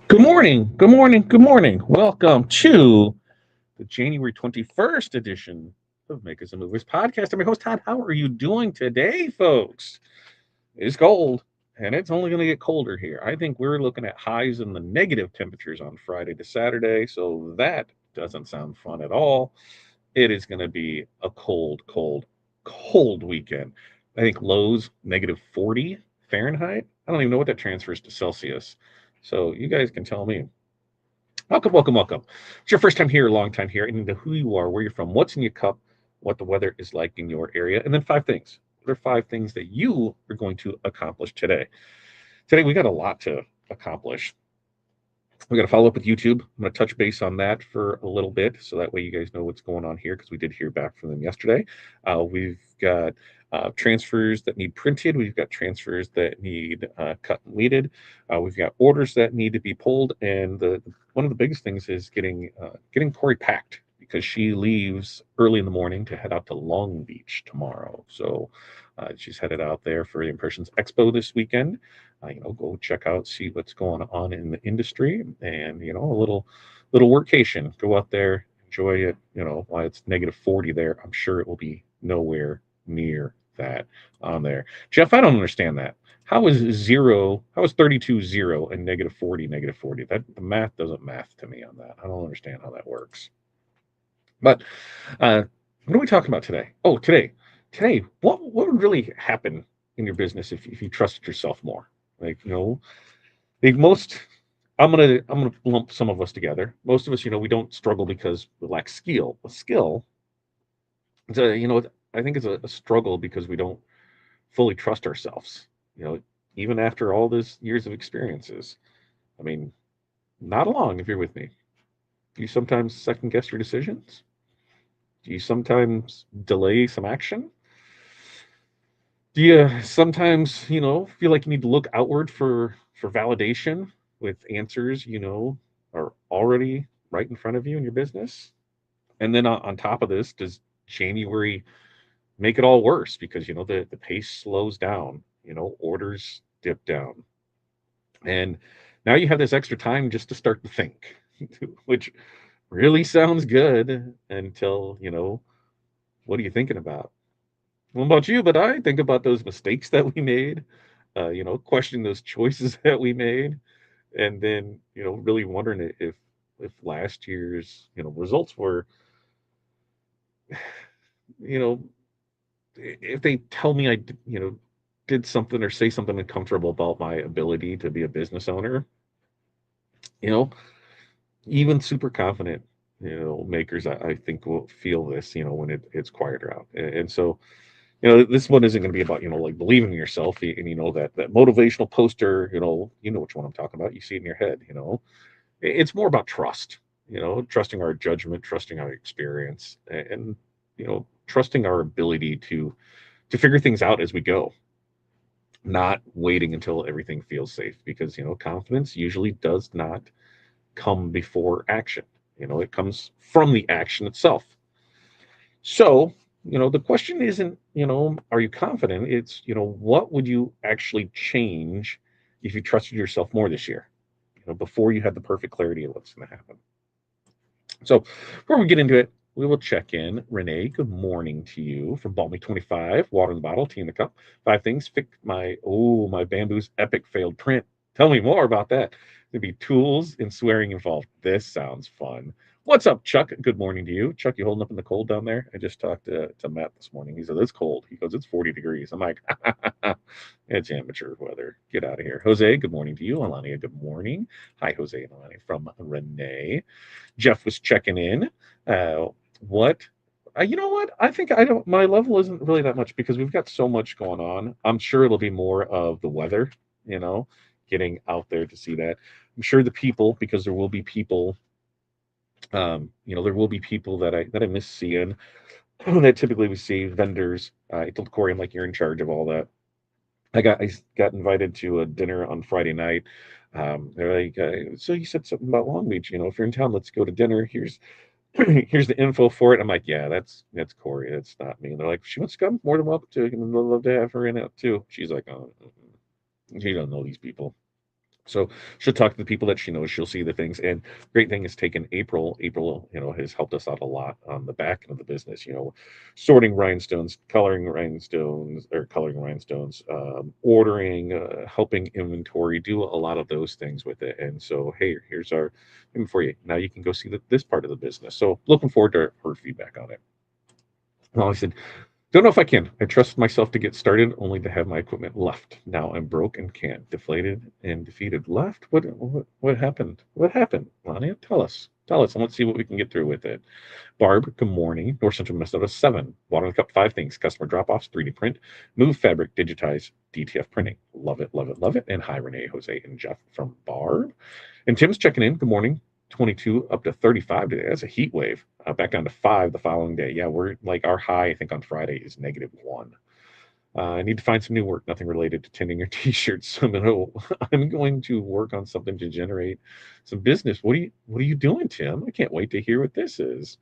Good morning. Good morning. Good morning. Welcome to the January 21st edition of Makers and Movers podcast. I'm your host, Todd. How are you doing today, folks? It's cold, and it's only going to get colder here. I think we're looking at highs in the negative temperatures on Friday to Saturday, so that doesn't sound fun at all. It is going to be a cold, cold, cold weekend. I think lows negative 40 Fahrenheit. I don't even know what that transfers to Celsius. So you guys can tell me. Welcome, welcome, welcome. It's your first time here, long time here, and you know who you are, where you're from, what's in your cup, what the weather is like in your area, and then five things. What are five things that you are going to accomplish today? Today, we got a lot to accomplish. We got to follow up with YouTube. I'm going to touch base on that for a little bit, so that way you guys know what's going on here, because we did hear back from them yesterday. We've got transfers that need printed. We've got transfers that need cut and weeded. We've got orders that need to be pulled, and the one of the biggest things is getting Corey packed, because she leaves early in the morning to head out to Long Beach tomorrow. So she's headed out there for the Impressions Expo this weekend. Go check out, see what's going on in the industry, and a little workation. Go out there, enjoy it. While it's negative 40 there, I'm sure it will be nowhere near that on there. Jeff, I don't understand that. How is 32 zero and negative 40 negative 40? That the math doesn't math to me on that. I don't understand how that works. But what are we talking about today? Oh, today, what would really happen in your business if you trusted yourself more? Like, the most I'm gonna lump some of us together. Most of us, we don't struggle because we lack skill. A skill, I think it's a struggle because we don't fully trust ourselves. You know, even after all this years of experiences. I mean, not along if you're with me. Do you sometimes second guess your decisions? Do you sometimes delay some action? Do you sometimes, feel like you need to look outward for validation with answers, are already right in front of you in your business? And then on top of this, does January make it all worse because the pace slows down, orders dip down. And now you have this extra time just to start to think, which really sounds good until, what are you thinking about? What about you? But I think about those mistakes that we made, questioning those choices that we made, and then really wondering if last year's results were, you know, if they tell me did something or say something uncomfortable about my ability to be a business owner, you know, even super confident makers I think will feel this when it's quieter out, and so this one isn't going to be about like believing in yourself, and that motivational poster, which one I'm talking about. You see it in your head. It's more about trust. Trusting our judgment, trusting our experience, and trusting our ability to figure things out as we go, not waiting until everything feels safe, because confidence usually does not come before action. It comes from the action itself. So, the question isn't, are you confident? It's, what would you actually change if you trusted yourself more this year, before you had the perfect clarity of what's going to happen. So, before we get into it, we will check in. Renee, good morning to you from Balmy 25, water in the bottle, tea in the cup. Five things fix my bamboo's epic failed print. Tell me more about that. There'd be tools and swearing involved. This sounds fun. What's up, Chuck? Good morning to you. Chuck, you holding up in the cold down there? I just talked to Matt this morning. He said, it's cold. He goes, it's 40 degrees. I'm like, it's amateur weather. Get out of here. Jose, good morning to you. Alania, good morning. Hi, Jose and Alania from Renee. Jeff was checking in. What? You know what? I think I don't. My level isn't really that much because we've got so much going on. I'm sure it'll be more of the weather. Getting out there to see that. I'm sure the people, because there will be people. There will be people that I miss seeing. That typically we see vendors. I told Corey, I'm like, you're in charge of all that. I got invited to a dinner on Friday night. They're like, so you said something about Long Beach. If you're in town, let's go to dinner. Here's the info for it. I'm like, yeah, that's Corey. That's not me. And they're like, she wants to come. More than welcome to. I'd love to have her in it too. She's like, oh, you don't know these people. So she'll talk to the people that she knows. She'll see the things. And great thing is taking April. April, has helped us out a lot on the back end of the business. Sorting rhinestones, coloring rhinestones, ordering, helping inventory, do a lot of those things with it. And so, hey, here's our thing for you. Now you can go see this part of the business. So looking forward to her feedback on it. Well, I said, don't know if I can. I trust myself to get started, only to have my equipment left. Now I'm broke and can't. Deflated and defeated. Left? What happened? What happened, Lania? Tell us. Tell us. I want to see what we can get through with it. Barb, good morning. North Central Minnesota 7. Water in the cup 5 things. Customer drop offs, 3D print, move fabric, digitize, DTF printing. Love it, love it, love it. And hi, Renee, Jose, and Jeff from Barb. And Tim's checking in. Good morning. 22 up to 35 today. That's a heat wave. Back down to 5 the following day. Yeah, we're like our high, I think, on Friday is -1. I need to find some new work, nothing related to tinting or t-shirts. So I'm going to work on something to generate some business. What are you doing, Tim? I can't wait to hear what this is.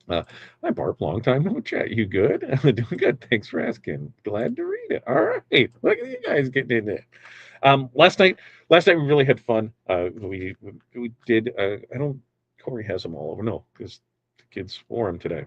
Hi, Barb. Long time no chat. You good? Doing good. Thanks for asking. Glad to read it. All right. Look at you guys getting in it. Last night we really had fun. We did. I don't. Corey has them all over. No, because the kids wore them today.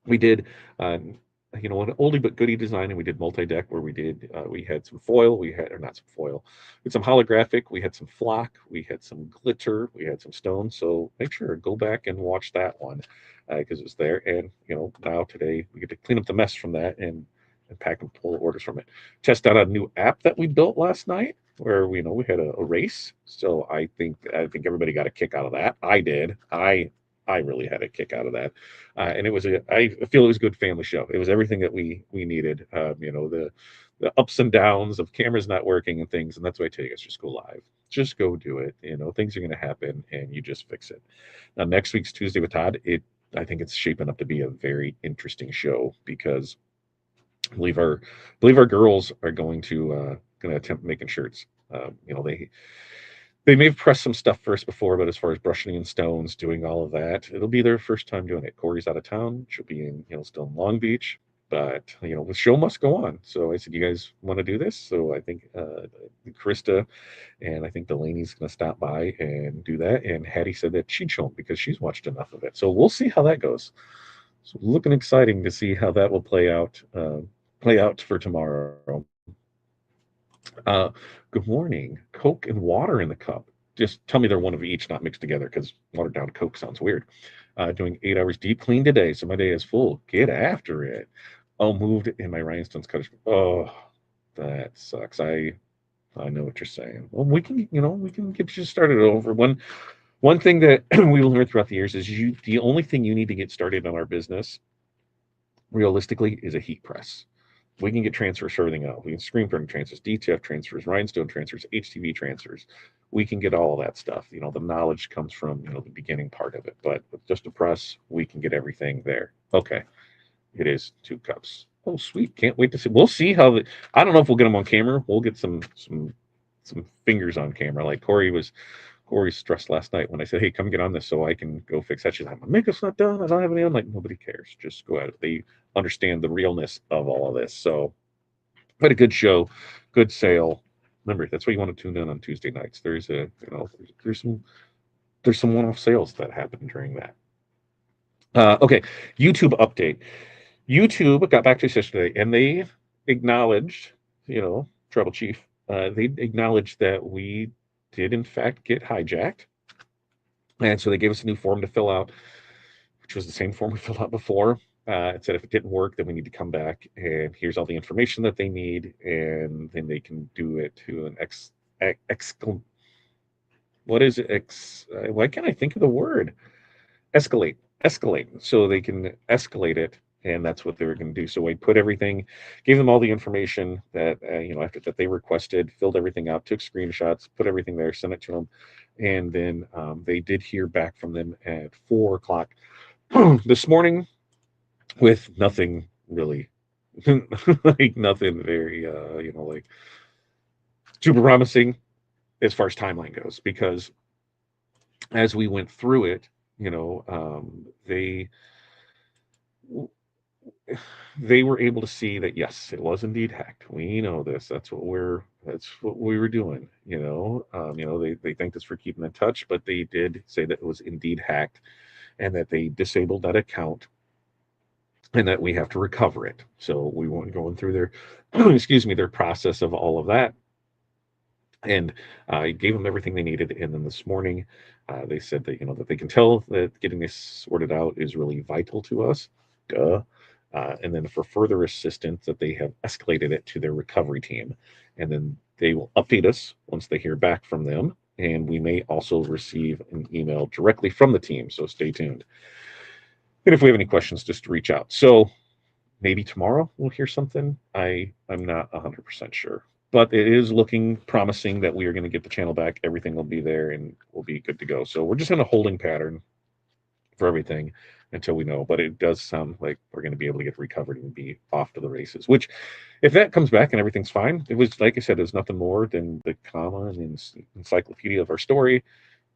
We did. An oldie but goodie design, and we did multi-deck where we had some foil, we had or not some foil, we had some holographic, we had some flock, we had some glitter, we had some stone. So make sure go back and watch that one because it was there. And now today we get to clean up the mess from that and pack and pull orders from it. Test out a new app that we built last night where we had a race. So I think everybody got a kick out of that. I did. I really had a kick out of that. And I feel it was a good family show. It was everything that we needed. The ups and downs of cameras not working and things. And that's why I tell you guys, just go live. Just go do it. Things are going to happen and you just fix it. Now, next week's Tuesday with Todd, I think it's shaping up to be a very interesting show because I believe our girls are going to attempt making shirts. They may have pressed some stuff first before, but as far as brushing in stones, doing all of that, it'll be their first time doing it. Corey's out of town. She'll be still in Long Beach, but the show must go on. So I said, you guys want to do this? So I think Krista and I think Delaney's going to stop by and do that. And Hattie said that she'd show them because she's watched enough of it. So we'll see how that goes. So looking exciting to see how that will play out. Play out for tomorrow. Uh, Good morning. Coke and water in the cup. Just tell me they're one of each, not mixed together, because watered down Coke sounds weird. Doing 8 hours deep clean today, so my day is full. Get after it. Oh, moved in my rhinestones cutters. Oh, that sucks. I know what you're saying. Well, we can get you started over. One thing that we learned throughout the years is the only thing you need to get started on our business realistically is a heat press. We can get transfers for everything else. We can screen printing transfers, DTF transfers, rhinestone transfers, HTV transfers. We can get all of that stuff. The knowledge comes from the beginning part of it. But with just a press, we can get everything there. Okay, it is 2 cups. Oh, sweet! Can't wait to see. We'll see how the. I don't know if we'll get them on camera. We'll get some fingers on camera. Like Corey stressed last night when I said, "Hey, come get on this so I can go fix that." She's like, "My makeup's not done. I don't have any on." Like, nobody cares. Just go at it. They understand the realness of all of this. So, we had a good show, good sale. Remember, that's why you want to tune in on Tuesday nights. There's some one-off sales that happen during that. Okay, YouTube update. YouTube got back to us yesterday, and they acknowledged, Trouble Chief. They acknowledged that we did in fact get hijacked. And so they gave us a new form to fill out, which was the same form we filled out before. It said if it didn't work, then we need to come back and here's all the information that they need, and then they can do it to an what is it? Why can't I think of the word? Escalate, escalate. So they can escalate it, and that's what they were going to do. So we put everything, gave them all the information that after that they requested, filled everything out, took screenshots, put everything there, sent it to them, and then they did hear back from them at 4 o'clock this morning with nothing really, like nothing very, like super promising as far as timeline goes, because as we went through it, they they were able to see that yes, it was indeed hacked. We know this. That's what we were doing. They thanked us for keeping in touch, but they did say that it was indeed hacked and that they disabled that account and that we have to recover it. So we went going through their excuse me, their process of all of that. And I gave them everything they needed. And then this morning, they said that that they can tell that getting this sorted out is really vital to us. Duh. And then for further assistance, that they have escalated it to their recovery team, and then they will update us once they hear back from them. And we may also receive an email directly from the team. So stay tuned. And if we have any questions, just reach out. So maybe tomorrow we'll hear something. I'm not 100% sure, but it is looking promising that we are going to get the channel back. Everything will be there and we'll be good to go. So we're just in a holding pattern for everything until we know. But it does sound like we're going to be able to get recovered and be off to the races. Which, if that comes back and everything's fine, it was like I said, it's nothing more than the comma and encyclopedia of our story.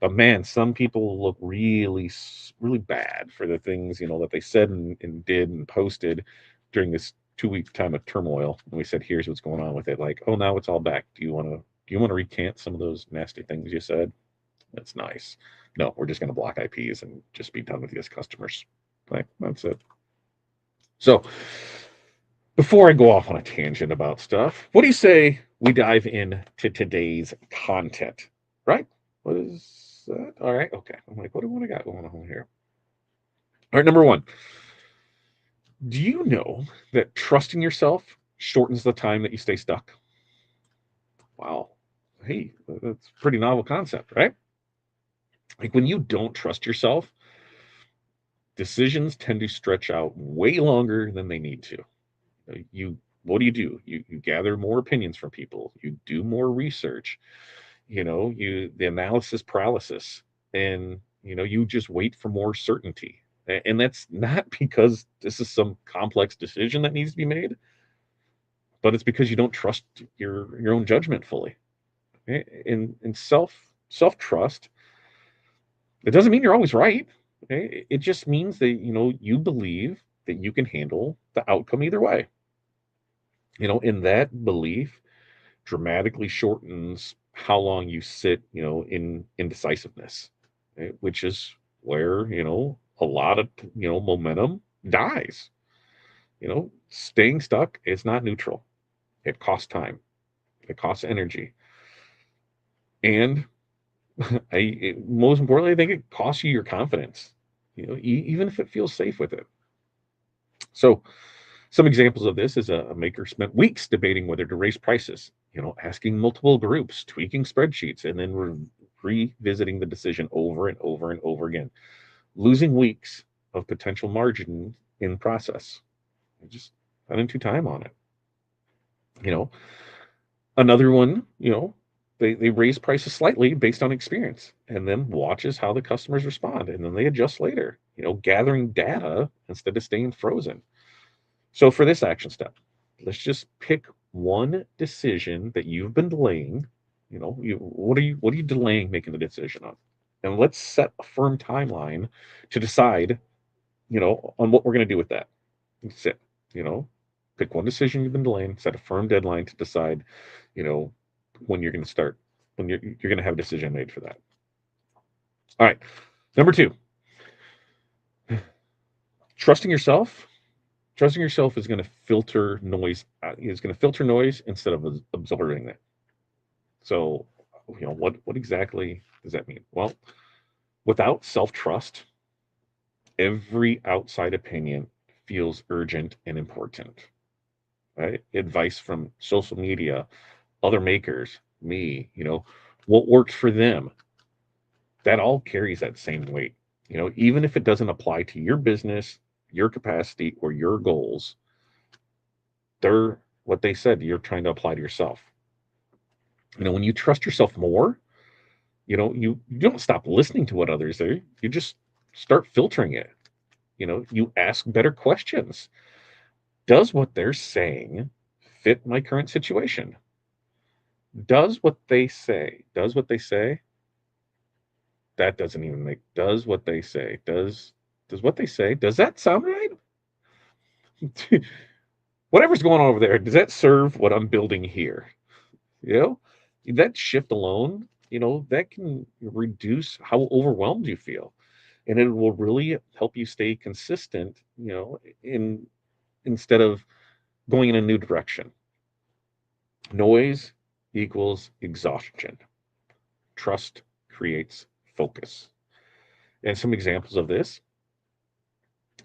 But man, some people look really, really bad for the things that they said and did and posted during this 2 week time of turmoil. And we said, "Here's what's going on with it." Like, oh, now it's all back. Do you want to recant some of those nasty things you said? That's nice. No, we're just going to block IPs and just be done with you as customers. Like, that's it. So, before I go off on a tangent about stuff, what do you say we dive into today's content? Right? What is that? All right. Okay. I'm like, what do I got going on here? All right. Number one, do you know that trusting yourself shortens the time that you stay stuck? Wow. Hey, that's a pretty novel concept, right? Like when you don't trust yourself, decisions tend to stretch out way longer than they need to. You what do? You gather more opinions from people. You do more research. You the analysis paralysis, and you just wait for more certainty. And that's not because this is some complex decision that needs to be made, but it's because you don't trust your own judgment fully. In self trust, it doesn't mean you're always right. It just means that you believe that you can handle the outcome either way. In that belief dramatically shortens how long you sit, in indecisiveness, which is where, a lot of, momentum dies. Staying stuck is not neutral. It costs time, it costs energy. And most importantly, I think it costs you your confidence, even if it feels safe with it. So, some examples of this is a maker spent weeks debating whether to raise prices, asking multiple groups, tweaking spreadsheets, and then revisiting the decision over and over and over again, losing weeks of potential margin in process. Just spending too time on it. You know, Another one, they raise prices slightly based on experience and then watches how the customers respond and then they adjust later, gathering data instead of staying frozen. So for this action step, let's just pick one decision that you've been delaying. What are you delaying making the decision on? And let's set a firm timeline to decide, on what we're going to do with that. That's it. You know, Pick one decision you've been delaying, set a firm deadline to decide, you know, when you're going to start, when you're going to have a decision made for that. All right. Number two, trusting yourself. Trusting yourself is going to filter noise. Is going to filter noise instead of absorbing it. So, what exactly does that mean? Well, without self trust, every outside opinion feels urgent and important. Right? Advice from social media, other makers, me, what worked for them, that all carries that same weight. Even if it doesn't apply to your business, your capacity, or your goals, they're what they said you're trying to apply to yourself. When you trust yourself more, you don't stop listening to what others say. You just start filtering it. You ask better questions. Does what they're saying fit my current situation? Does what they say that doesn't even make does what they say does what they say, does that sound right? Whatever's going on over there, does that serve what I'm building here? You know, that shift alone, that can reduce how overwhelmed you feel. And it will really help you stay consistent, in instead of going in a new direction. Noise equals exhaustion. Trust creates focus. And some examples of this,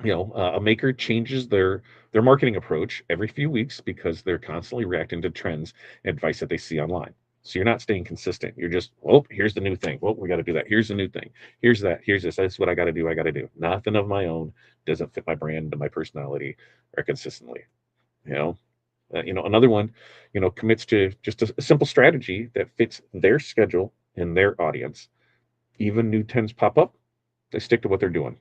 a maker changes their marketing approach every few weeks because they're constantly reacting to trends and advice that they see online. So you're not staying consistent. You're just, oh, here's the new thing. Well, we got to do that. Here's the new thing. Here's that. Here's this. That's what I got to do. I got to do. Nothing of my own doesn't fit my brand, my personality, or consistently. You know, another one, commits to just a simple strategy that fits their schedule and their audience. Even new trends pop up, they stick to what they're doing.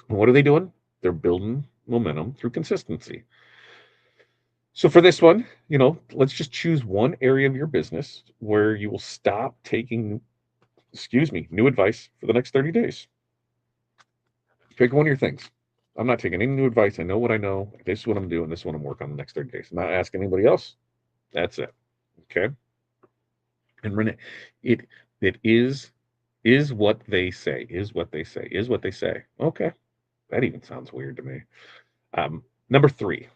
And what are they doing? They're building momentum through consistency. So for this one, let's just choose one area of your business where you will stop taking, new advice for the next 30 days. Pick one of your things. I'm not taking any new advice. I know what I know. This is what I'm doing. This is what I'm working on the next 30 days. I'm not asking anybody else. That's it. Okay. And Renee, it it is what they say, is what they say, is what they say. Okay. That even sounds weird to me. Number three,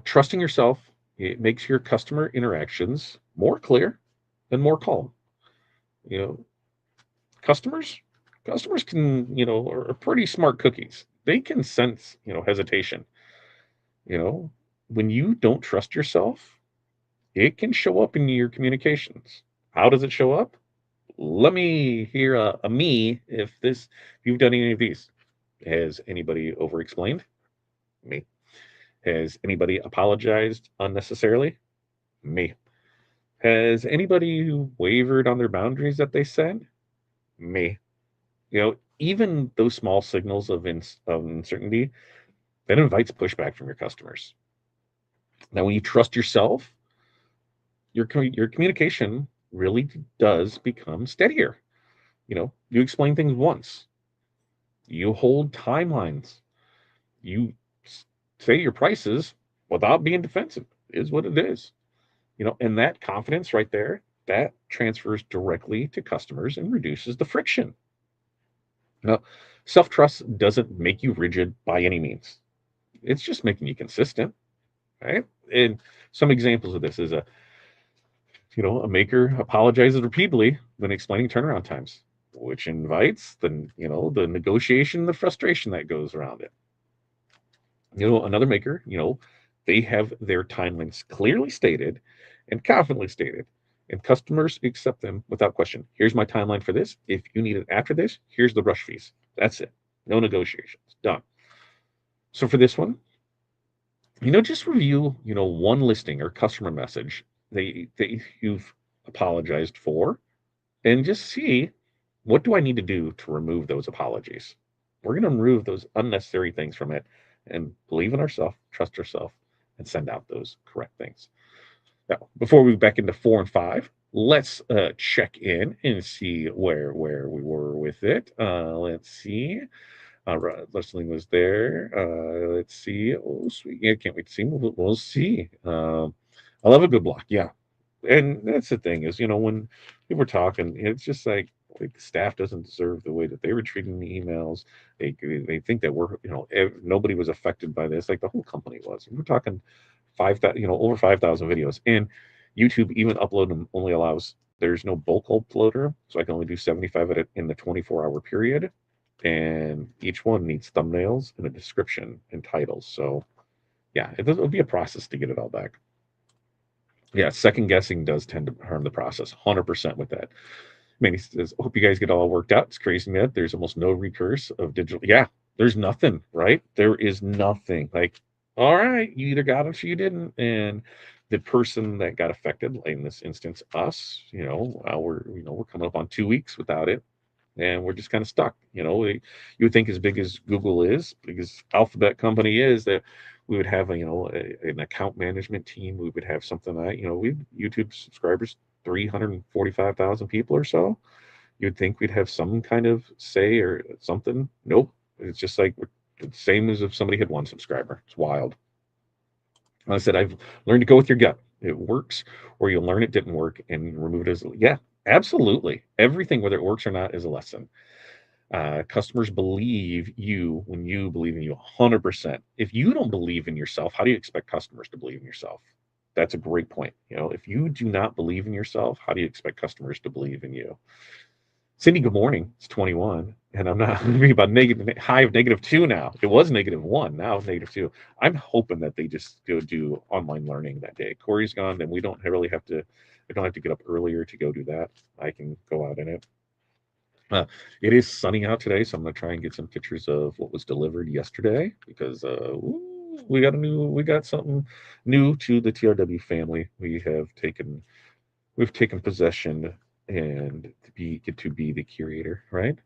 trusting yourself, it makes your customer interactions more clear and more calm. You know, customers, customers can, are pretty smart cookies. They can sense, hesitation. You know, when you don't trust yourself, it can show up in your communications. How does it show up? Let me hear a me if you've done any of these. Has anybody over explained? Me. Has anybody apologized unnecessarily? Me. Has anybody wavered on their boundaries that they set? Me. Even those small signals of uncertainty, that invites pushback from your customers. Now, when you trust yourself, your communication really does become steadier. You explain things once, you hold timelines, you say your prices without being defensive, is what it is. And that confidence right there, that transfers directly to customers and reduces the friction. Now, self trust doesn't make you rigid by any means. It's just making you consistent, right? And some examples of this is a maker apologizes repeatedly when explaining turnaround times, which invites the negotiation, the frustration that goes around it. Another maker, they have their timelines clearly stated and confidently stated, and customers accept them without question. Here's my timeline for this. If you need it after this, here's the rush fees. That's it. No negotiations. Done. So for this one, just review, one listing or customer message that you've apologized for, and just see, what do I need to do to remove those apologies? We're going to remove those unnecessary things from it and believe in ourselves, trust ourselves, and send out those correct things. Now, before we move back into 4 and 5, let's check in and see where we were with it. Let's see. Leslie was there. Let's see. Oh, sweet. Yeah, can't wait to see. We'll see. I love a good block. Yeah. And that's the thing is, when we were talking, it's just like the staff doesn't deserve the way that they were treating the emails. They think that nobody was affected by this, like the whole company was. And we're talking over 5,000 videos, and YouTube even upload them only allows. There's no bulk uploader, so I can only do 75 at it in the 24-hour period, and each one needs thumbnails and a description and titles. So yeah, it'll be a process to get it all back. Yeah, second guessing does tend to harm the process. 100% with that. Manny says, hope you guys get all worked out. It's crazy, man. There's almost no recurse of digital. Yeah, there's nothing, right? There is nothing. Like, all right, you either got it or you didn't. And the person that got affected, like in this instance, us, we're coming up on 2 weeks without it. And we're just kind of stuck. You would think as big as Google is, big as Alphabet company is, that we would have an account management team. We would have something that, we YouTube subscribers, 345,000 people or so. You'd think we'd have some kind of say or something. Nope. It's just like It's the same as if somebody had one subscriber. It's wild. I said, I've learned to go with your gut. It works, or you'll learn it didn't work and remove it as, yeah, absolutely. Everything, whether it works or not, is a lesson. Customers believe you when you believe in you 100%. If you don't believe in yourself, how do you expect customers to believe in yourself? That's a great point. If you do not believe in yourself, how do you expect customers to believe in you? Cindy, good morning. It's 21, and I'm not reading about negative high of -2 now. It was -1, now it's -2. I'm hoping that they just go do online learning that day. Corey's gone, then we don't really have to. I don't have to get up earlier to go do that. I can go out in it. Uh, it is sunny out today, so I'm gonna try and get some pictures of what was delivered yesterday because we got something new to the TRW family. We've taken possession and get to be the curator, right?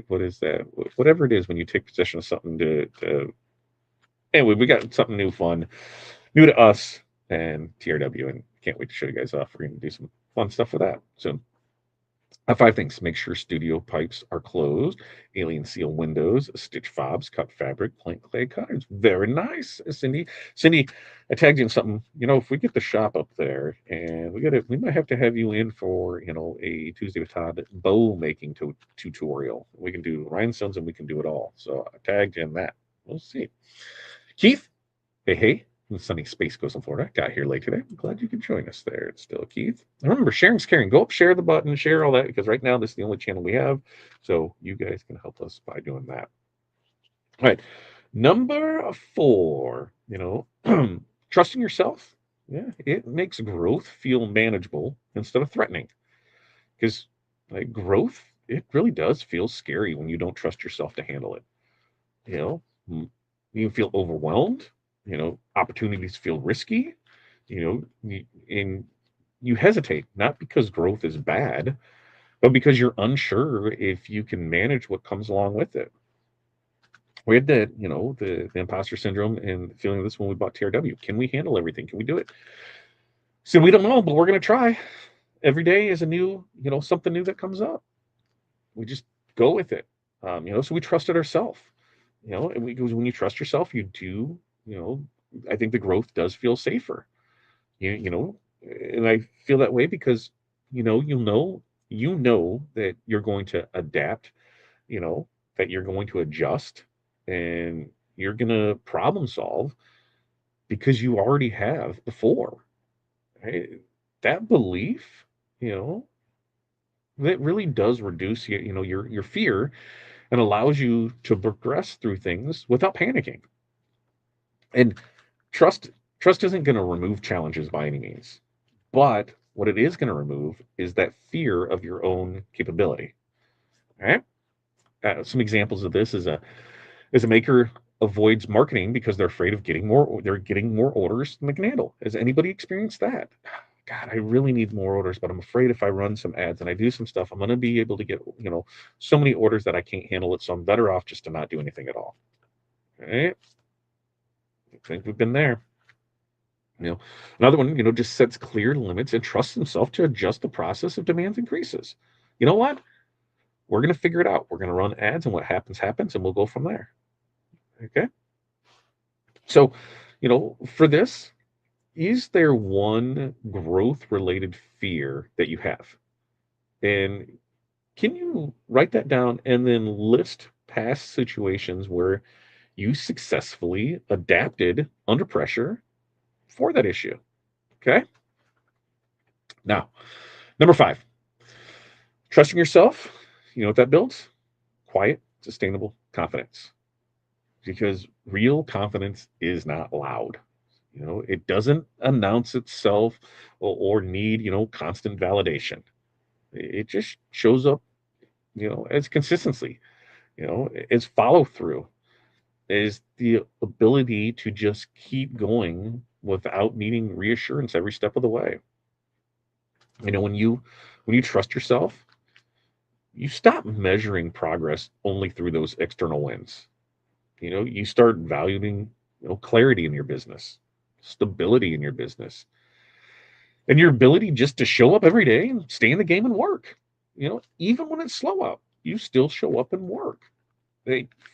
What is that? Whatever it is when you take possession of something to anyway, we got something new, fun, new to us and TRW, and can't wait to show you guys off. We're gonna do some fun stuff with that soon. 5 things: make sure studio pipes are closed, alien seal windows, stitch fobs, cut fabric, plank clay cutters. Very nice, Cindy. Cindy, I tagged you in something. If we get the shop up there, and we might have to have you in for a Tuesday with Todd bow making tutorial. We can do rhinestones and we can do it all. So I tagged you in that. We'll see. Keith, hey, from sunny Space Coast in Florida. Got here late today. I'm glad you could join us there. It's still Keith. Remember, sharing's caring. Go up, share the button, share all that, because right now this is the only channel we have. So you guys can help us by doing that. All right. Number 4, trusting yourself. Yeah, it makes growth feel manageable instead of threatening. Because growth, it really does feel scary when you don't trust yourself to handle it. You know, you feel overwhelmed. Opportunities feel risky. And you hesitate, not because growth is bad, but because you're unsure if you can manage what comes along with it. We had the imposter syndrome and feeling this when we bought TRW. Can we handle everything? Can we do it? So we don't know, but we're going to try. Every day is a new, something new that comes up. We just go with it. So we trusted ourselves. Because when you trust yourself, you do, I think the growth does feel safer. And I feel that way because, you know that you're going to adapt, that you're going to adjust and you're going to problem solve because you already have before. Right? That belief, you know, that really does reduce your fear and allows you to progress through things without panicking. And trust trust isn't going to remove challenges by any means, but what it is going to remove is that fear of your own capability. All right. Some examples of this is a maker avoids marketing because they're afraid of getting more orders than they can handle. Has anybody experienced that? God, I really need more orders, but I'm afraid if I run some ads and I do some stuff, I'm going to be able to get, so many orders that I can't handle it. So I'm better off just to not do anything at all. Right? I think we've been there. Another one, just sets clear limits and trusts himself to adjust the process if demands increases. You know what? We're going to figure it out. We're going to run ads and what happens, happens, and we'll go from there. Okay. So, for this, is there one growth related fear that you have? And can you write that down and then list past situations where you successfully adapted under pressure for that issue? Okay. Now, number 5, trusting yourself. You know what that builds? Quiet, sustainable confidence. Because real confidence is not loud. It doesn't announce itself or need, constant validation. It just shows up, as consistency, as follow through, is the ability to just keep going without needing reassurance every step of the way. When you trust yourself, you stop measuring progress only through those external wins. You start valuing, clarity in your business, stability in your business, and your ability just to show up every day and stay in the game and work. Even when it's slow out, you still show up and work.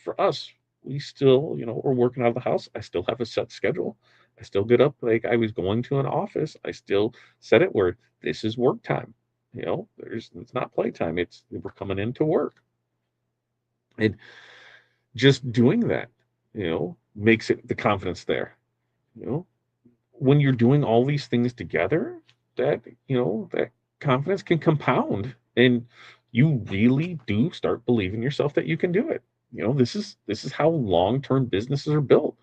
For us, we still, we're working out of the house. I still have a set schedule. I still get up like I was going to an office. I still set it where this is work time. It's not playtime. It's we're coming into work. And just doing that, makes it the confidence there. You know, when you're doing all these things together, that confidence can compound, and you really do start believing yourself that you can do it. This is how long-term businesses are built,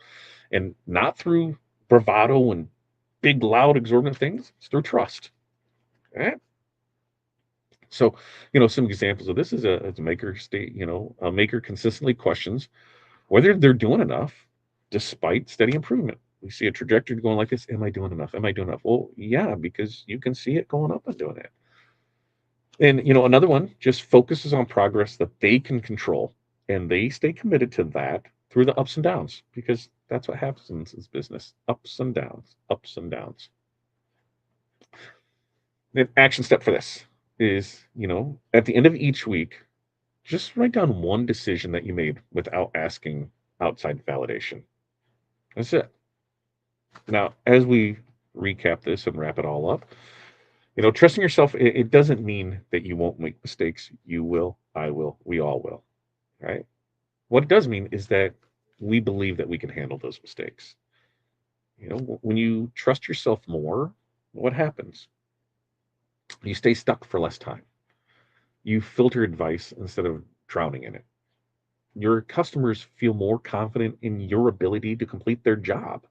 and not through bravado and big, loud, exorbitant things. It's through trust. Right? So, some examples of this is a maker a maker consistently questions whether they're doing enough despite steady improvement. We see a trajectory going like this. Am I doing enough? Am I doing enough? Well, yeah, because you can see it going up and doing it. And another one just focuses on progress that they can control, and they stay committed to that through the ups and downs, because that's what happens in this business. Ups and downs, ups and downs. The action step for this is, at the end of each week, just write down one decision that you made without asking outside validation. That's it. Now, as we recap this and wrap it all up, trusting yourself, it doesn't mean that you won't make mistakes. You will, I will, we all will, right? What it does mean is that we believe that we can handle those mistakes. When you trust yourself more, what happens? You stay stuck for less time. You filter advice instead of drowning in it. Your customers feel more confident in your ability to complete their job.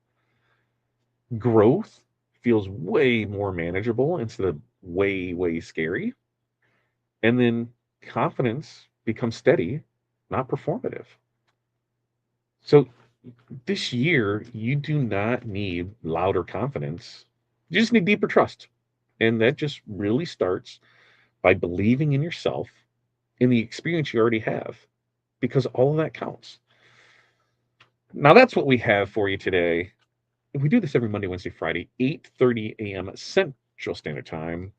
Growth feels way more manageable instead of way, way scary. And then confidence becomes steady, not performative. So this year, you do not need louder confidence. You just need deeper trust. And that just really starts by believing in yourself, in the experience you already have, because all of that counts. Now, that's what we have for you today. We do this every Monday, Wednesday, Friday, 8:30 a.m. Central Standard Time.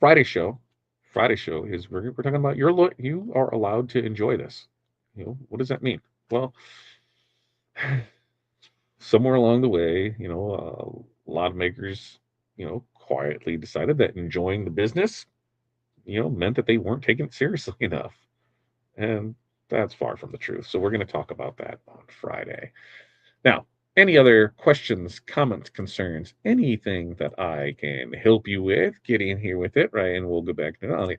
Friday show. Friday show is we're talking about you are allowed to enjoy this. What does that mean? Well, somewhere along the way, a lot of makers, quietly decided that enjoying the business, meant that they weren't taking it seriously enough. And that's far from the truth. So we're going to talk about that on Friday. Now, any other questions, comments, concerns, anything that I can help you with, get in here with it, right? And we'll go back to it.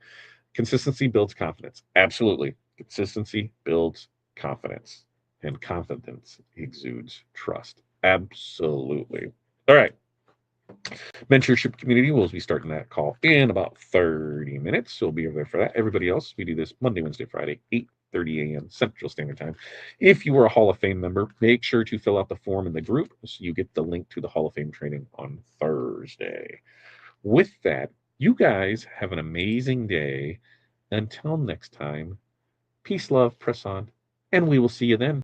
Consistency builds confidence. Absolutely. Consistency builds confidence, and confidence exudes trust. Absolutely. All right. Mentorship community will be starting that call in about 30 minutes. So we'll be over there for that. Everybody else, we do this Monday, Wednesday, Friday, 8:30 a.m. Central Standard Time. If you are a Hall of Fame member, make sure to fill out the form in the group so you get the link to the Hall of Fame training on Thursday. With that, you guys have an amazing day. Until next time, peace, love, press on, and we will see you then.